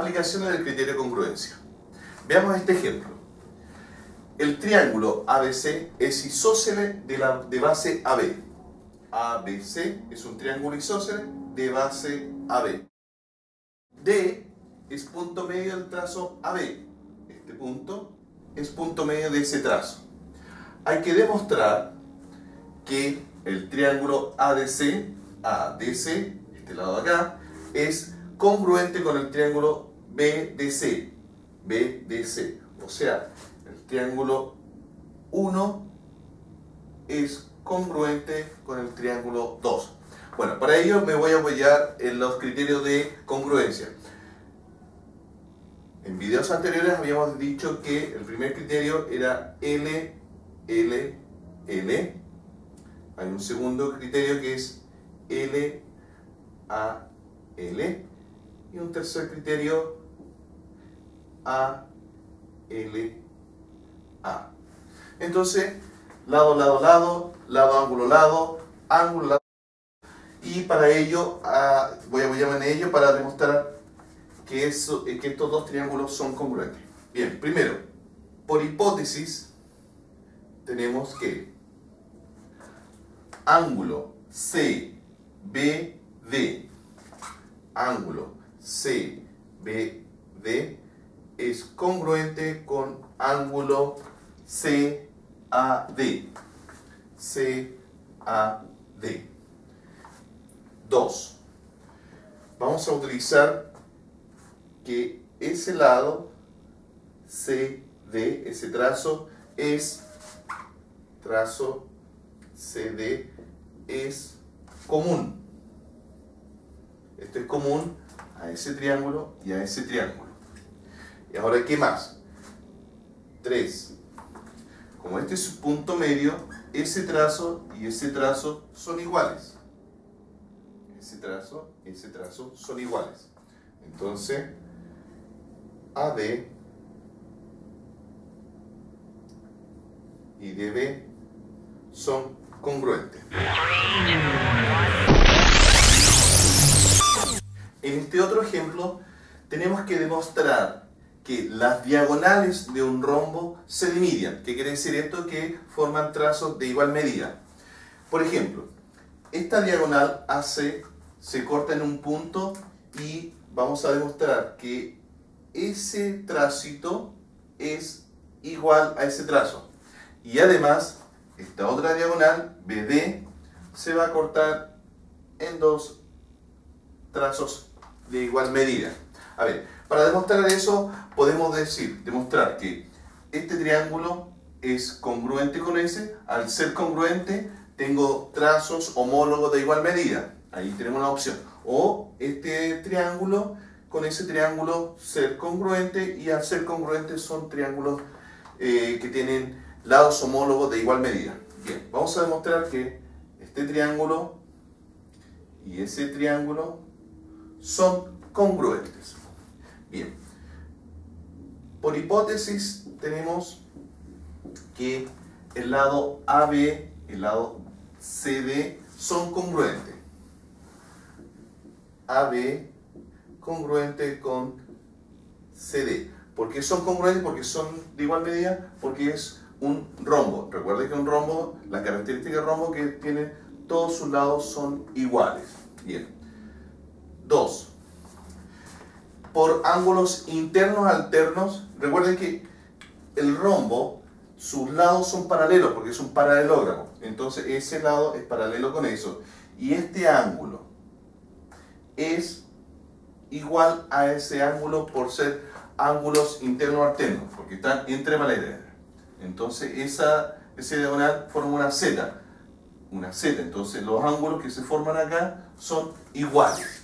Aplicaciones del criterio de congruencia. Veamos este ejemplo. El triángulo ABC es isósceles de base AB. ABC es un triángulo isósceles de base AB. D es punto medio del trazo AB. Este punto es punto medio de ese trazo. Hay que demostrar que el triángulo ADC, este lado de acá, es congruente con el triángulo BDC. O sea, el triángulo 1 es congruente con el triángulo 2. Bueno, para ello me voy a apoyar en los criterios de congruencia. En videos anteriores habíamos dicho que el primer criterio era L. Hay un segundo criterio que es L, A, L. Y un tercer criterio A, L, A. Entonces, lado, ángulo, lado. Y para ello, voy a apoyarme en ello para demostrar que estos dos triángulos son congruentes. Bien, primero, por hipótesis, tenemos que ángulo CBD, ángulo CBD es congruente con ángulo CAD. 2. Vamos a utilizar que ese lado CD, ese trazo CD es común. Esto es común a ese triángulo y a ese triángulo. Y ahora, ¿qué más? 3. Como este es un punto medio, ese trazo y ese trazo son iguales. Ese trazo son iguales. Entonces, AD y DB son congruentes. En este otro ejemplo, tenemos que demostrar que las diagonales de un rombo se dividen. ¿Qué quiere decir esto? Que forman trazos de igual medida. Por ejemplo, esta diagonal AC se corta en un punto y vamos a demostrar que ese tracito es igual a ese trazo. Y además, esta otra diagonal, BD, se va a cortar en dos trazos de igual medida. A ver, para demostrar eso, podemos demostrar que este triángulo es congruente con ese. Al ser congruente, tengo trazos homólogos de igual medida. Ahí tenemos una opción. O este triángulo, con ese triángulo, ser congruente, y al ser congruente son triángulos que tienen lados homólogos de igual medida. Bien, vamos a demostrar que este triángulo y ese triángulo son congruentes. Bien, por hipótesis tenemos que el lado AB, el lado CD son congruentes. AB congruente con CD. ¿Por qué son congruentes? Porque son de igual medida, porque es un rombo. Recuerden que un rombo, la característica del rombo que tiene todos sus lados son iguales. Bien. 2. Por ángulos internos alternos, recuerden que el rombo, sus lados son paralelos porque es un paralelogramo. Entonces ese lado es paralelo con eso. Y este ángulo es igual a ese ángulo por ser ángulos internos alternos, porque están entre paralelos. Entonces ese diagonal forma una Z. Entonces los ángulos que se forman acá son iguales.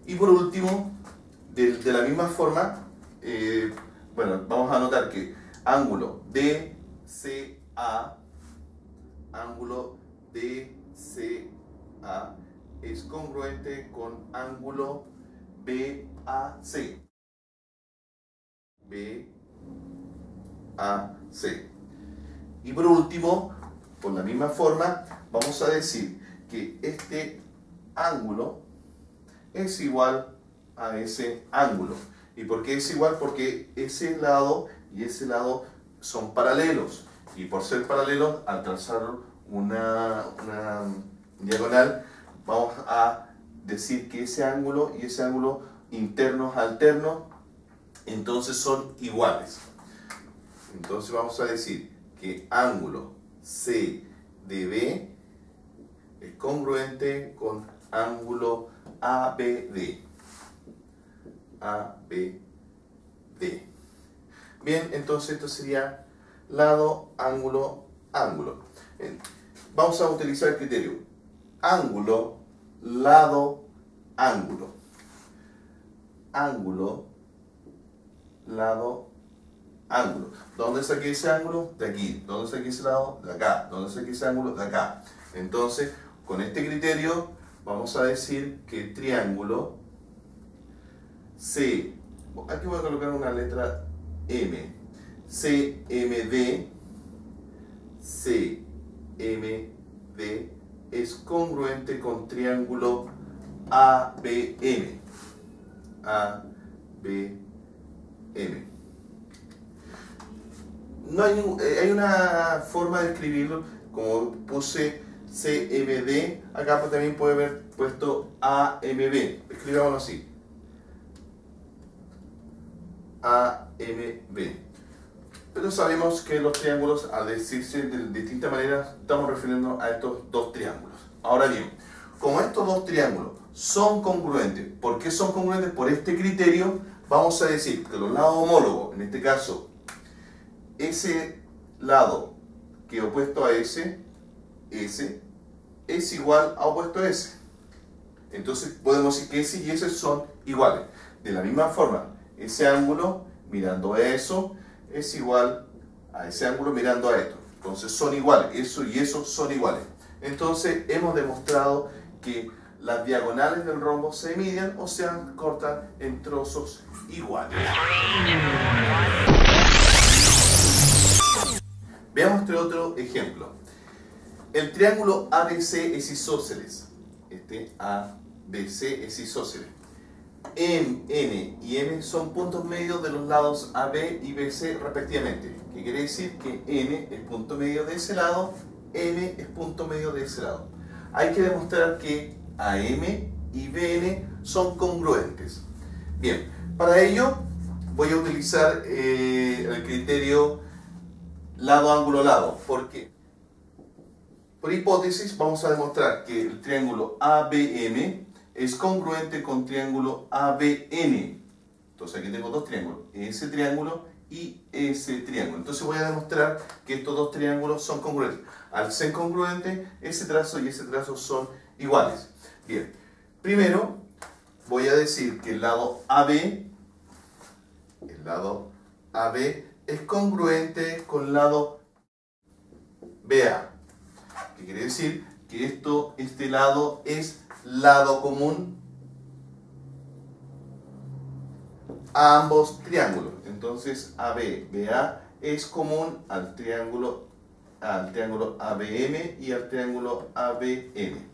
Y por último, de la misma forma, bueno, vamos a notar que ángulo DCA, es congruente con ángulo BAC. Y por último, por la misma forma, vamos a decir que este ángulo es igual a ese ángulo. ¿Y por qué es igual? Porque ese lado y ese lado son paralelos. Y por ser paralelos, al trazar una diagonal, vamos a decir que ese ángulo y ese ángulo internos alternos, entonces son iguales. Entonces vamos a decir que ángulo CDB es congruente con ángulo ABD. ABD. Bien, entonces esto sería lado, ángulo, ángulo. Vamos a utilizar el criterio ángulo, lado, ángulo. Ángulo, lado, ángulo. ¿Dónde saqué ese ángulo? De aquí. ¿Dónde saqué ese lado? De acá. ¿Dónde saqué ese ángulo? De acá. Entonces, con este criterio, vamos a decir que el triángulo C, aquí voy a colocar una letra M, CMD, CMD es congruente con triángulo ABM. ABM. No hay una forma de escribirlo, como puse CMD, acá también puede haber puesto AMB. Escribámoslo así. AMB. Pero sabemos que los triángulos, al decirse de distintas maneras, estamos refiriendo a estos dos triángulos. Ahora bien, como estos dos triángulos son congruentes, ¿por qué son congruentes? Por este criterio, vamos a decir que los lados homólogos, en este caso, ese lado que opuesto a ese es igual a opuesto a ese. Entonces podemos decir que ese y ese son iguales. De la misma forma, ese ángulo mirando a eso es igual a ese ángulo mirando a esto. Entonces son iguales, eso y eso son iguales. Entonces hemos demostrado que las diagonales del rombo se miden o se cortan en trozos iguales. Veamos este otro ejemplo. El triángulo ABC es isósceles. Este ABC es isósceles. N y M son puntos medios de los lados AB y BC respectivamente. ¿Qué quiere decir? Que N es punto medio de ese lado, M es punto medio de ese lado. Hay que demostrar que AM y BN son congruentes. Bien, para ello voy a utilizar el criterio lado, ángulo, lado. ¿Por qué? Por hipótesis vamos a demostrar que el triángulo ABM es congruente con triángulo ABN. Entonces aquí tengo dos triángulos, ese triángulo y ese triángulo. Entonces voy a demostrar que estos dos triángulos son congruentes. Al ser congruentes, ese trazo y ese trazo son iguales. Bien, primero voy a decir que el lado AB es congruente con el lado BA. ¿Qué quiere decir? Que este lado es lado común a ambos triángulos. Entonces BA es común al triángulo ABM y al triángulo ABN.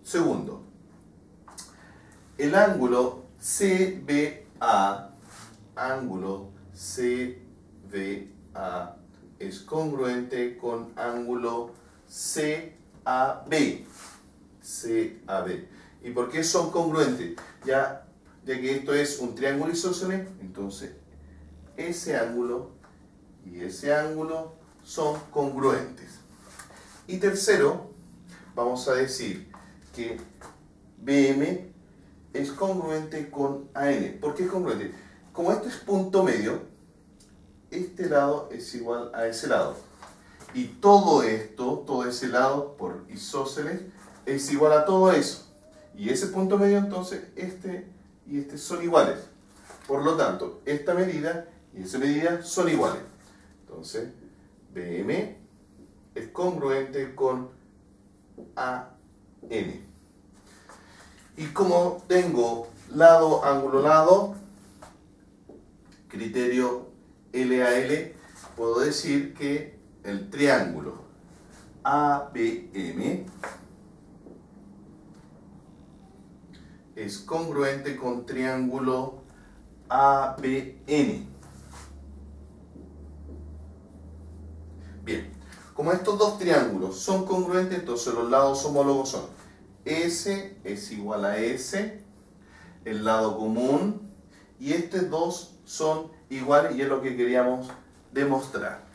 Segundo, el ángulo CBA es congruente con ángulo CAB. ¿Y por qué son congruentes? Ya que esto es un triángulo isósceles, entonces ese ángulo y ese ángulo son congruentes. Y tercero, vamos a decir que BM es congruente con AN. ¿Por qué es congruente? Como esto es punto medio, este lado es igual a ese lado. Y todo esto, todo ese lado por isósceles, es igual a todo eso. Y ese punto medio, entonces, este y este son iguales. Por lo tanto, esta medida y esa medida son iguales. Entonces, BM es congruente con AN. Y como tengo lado, ángulo, lado, criterio LAL, puedo decir que el triángulo ABM es congruente con triángulo ABN. Bien, como estos dos triángulos son congruentes, entonces los lados homólogos son S es igual a S, el lado común, y estos dos son iguales y es lo que queríamos demostrar.